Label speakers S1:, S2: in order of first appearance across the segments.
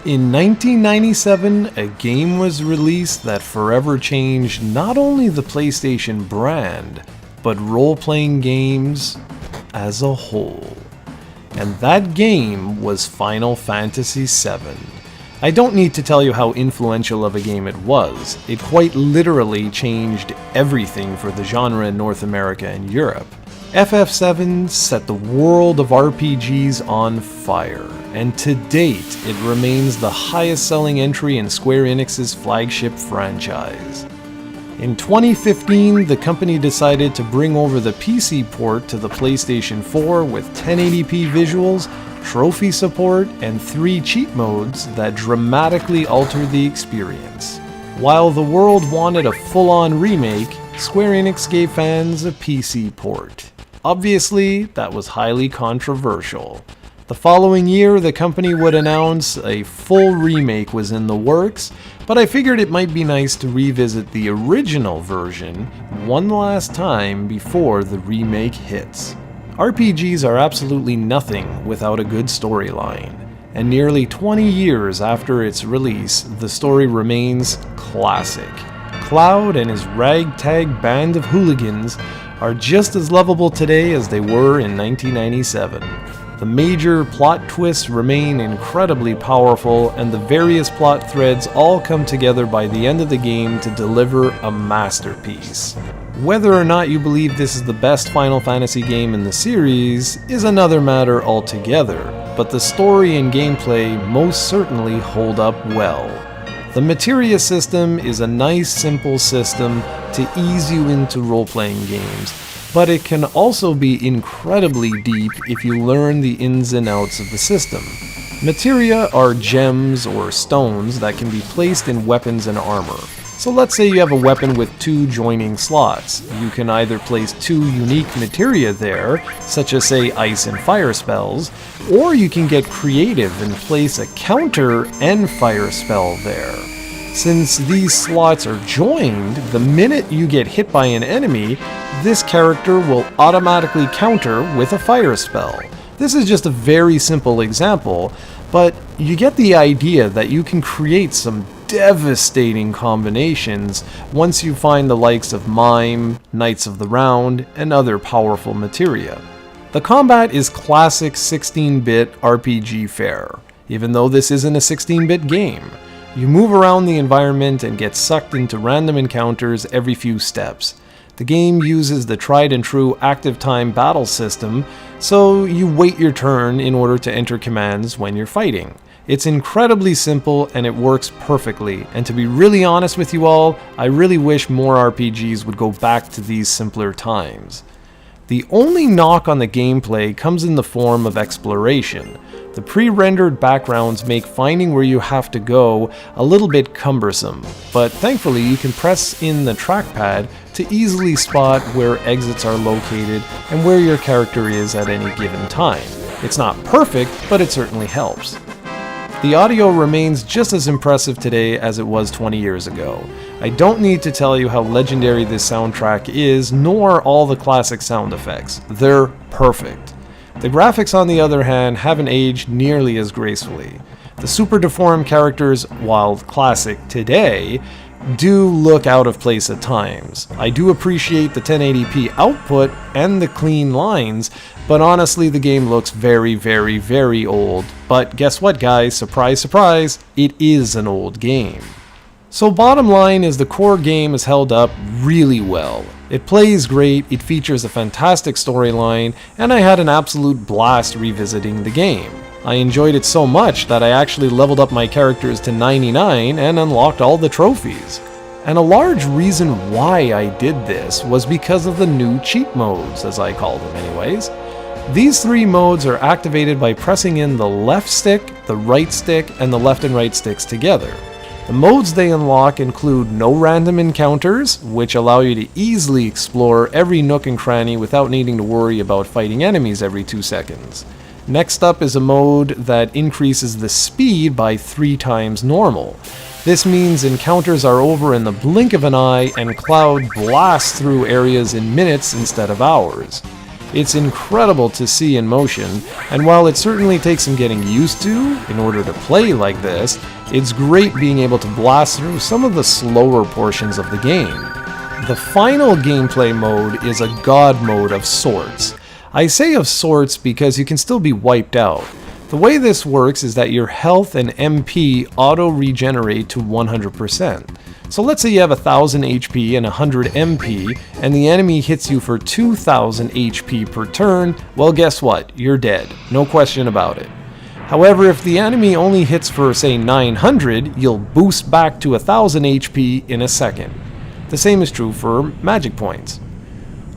S1: In 1997, a game was released that forever changed not only the PlayStation brand, but role-playing games as a whole. And that game was Final Fantasy VII. I don't need to tell you how influential of a game it was. It quite literally changed everything for the genre in North America and Europe. FF7 set the world of RPGs on fire, and to date, it remains the highest-selling entry in Square Enix's flagship franchise. In 2015, the company decided to bring over the PC port to the PlayStation 4 with 1080p visuals, trophy support, and 3 cheat modes that dramatically altered the experience. While the world wanted a full-on remake, Square Enix gave fans a PC port. Obviously, that was highly controversial. The following year, the company would announce a full remake was in the works, but I figured it might be nice to revisit the original version one last time before the remake hits. RPGs are absolutely nothing without a good storyline, and nearly 20 years after its release, the story remains classic. Cloud and his ragtag band of hooligans are just as lovable today as they were in 1997. The major plot twists remain incredibly powerful, and the various plot threads all come together by the end of the game to deliver a masterpiece. Whether or not you believe this is the best Final Fantasy game in the series is another matter altogether, but the story and gameplay most certainly hold up well. The materia system is a nice, simple system to ease you into role-playing games, but it can also be incredibly deep if you learn the ins and outs of the system. Materia are gems or stones that can be placed in weapons and armor. So let's say you have a weapon with 2 joining slots. You can either place 2 unique materia there, such as say ice and fire spells, or you can get creative and place a counter and fire spell there. Since these slots are joined, the minute you get hit by an enemy, this character will automatically counter with a fire spell. This is just a very simple example, but you get the idea that you can create some devastating combinations once you find the likes of Mime, Knights of the Round, and other powerful materia. The combat is classic 16-bit RPG fare, even though this isn't a 16-bit game. You move around the environment and get sucked into random encounters every few steps. The game uses the tried and true active time battle system, so you wait your turn in order to enter commands when you're fighting. It's incredibly simple and it works perfectly, and to be really honest with you all, I really wish more RPGs would go back to these simpler times. The only knock on the gameplay comes in the form of exploration. The pre-rendered backgrounds make finding where you have to go a little bit cumbersome, but thankfully you can press in the trackpad to easily spot where exits are located and where your character is at any given time. It's not perfect, but it certainly helps. The audio remains just as impressive today as it was 20 years ago. I don't need to tell you how legendary this soundtrack is, nor all the classic sound effects. They're perfect. The graphics, on the other hand, haven't aged nearly as gracefully. The super deformed characters, while classic today, do look out of place at times. I do appreciate the 1080p output and the clean lines, but honestly the game looks very, very, very old. But guess what guys, surprise, surprise, it is an old game. So bottom line is the core game is held up really well. It plays great, it features a fantastic storyline, and I had an absolute blast revisiting the game. I enjoyed it so much that I actually leveled up my characters to 99 and unlocked all the trophies. And a large reason why I did this was because of the new cheat modes, as I call them anyways. These 3 modes are activated by pressing in the left stick, the right stick, and the left and right sticks together. The modes they unlock include no random encounters, which allow you to easily explore every nook and cranny without needing to worry about fighting enemies every 2 seconds. Next up is a mode that increases the speed by 3 times normal. This means encounters are over in the blink of an eye and Cloud blasts through areas in minutes instead of hours. It's incredible to see in motion, and while it certainly takes some getting used to in order to play like this, it's great being able to blast through some of the slower portions of the game. The final gameplay mode is a god mode of sorts. I say of sorts because you can still be wiped out. The way this works is that your health and MP auto-regenerate to 100%. So let's say you have 1000 HP and 100 MP, and the enemy hits you for 2000 HP per turn, well guess what? You're dead. No question about it. However, if the enemy only hits for say 900, you'll boost back to 1000 HP in a second. The same is true for magic points.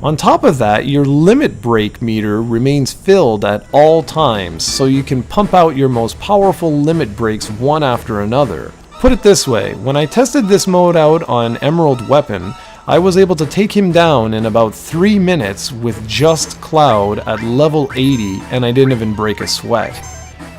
S1: On top of that, your limit break meter remains filled at all times, so you can pump out your most powerful limit breaks one after another. Put it this way, when I tested this mode out on Emerald Weapon, I was able to take him down in about 3 minutes with just Cloud at level 80, and I didn't even break a sweat.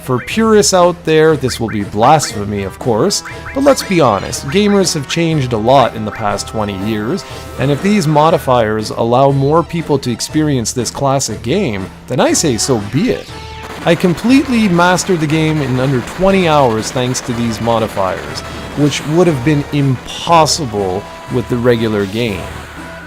S1: For purists out there, this will be blasphemy, of course, but let's be honest, gamers have changed a lot in the past 20 years, and if these modifiers allow more people to experience this classic game, then I say so be it. I completely mastered the game in under 20 hours thanks to these modifiers, which would have been impossible with the regular game.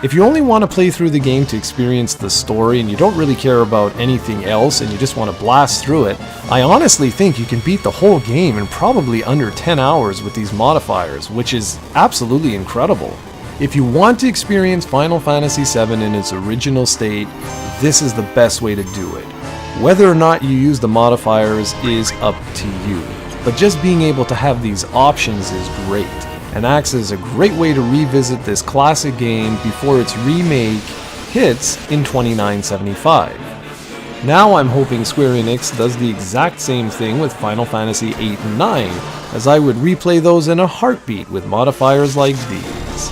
S1: If you only want to play through the game to experience the story and you don't really care about anything else and you just want to blast through it, I honestly think you can beat the whole game in probably under 10 hours with these modifiers, which is absolutely incredible. If you want to experience Final Fantasy VII in its original state, this is the best way to do it. Whether or not you use the modifiers is up to you, but just being able to have these options is great, and acts as a great way to revisit this classic game before its remake hits in 2975. Now I'm hoping Square Enix does the exact same thing with Final Fantasy VIII and IX, as I would replay those in a heartbeat with modifiers like these.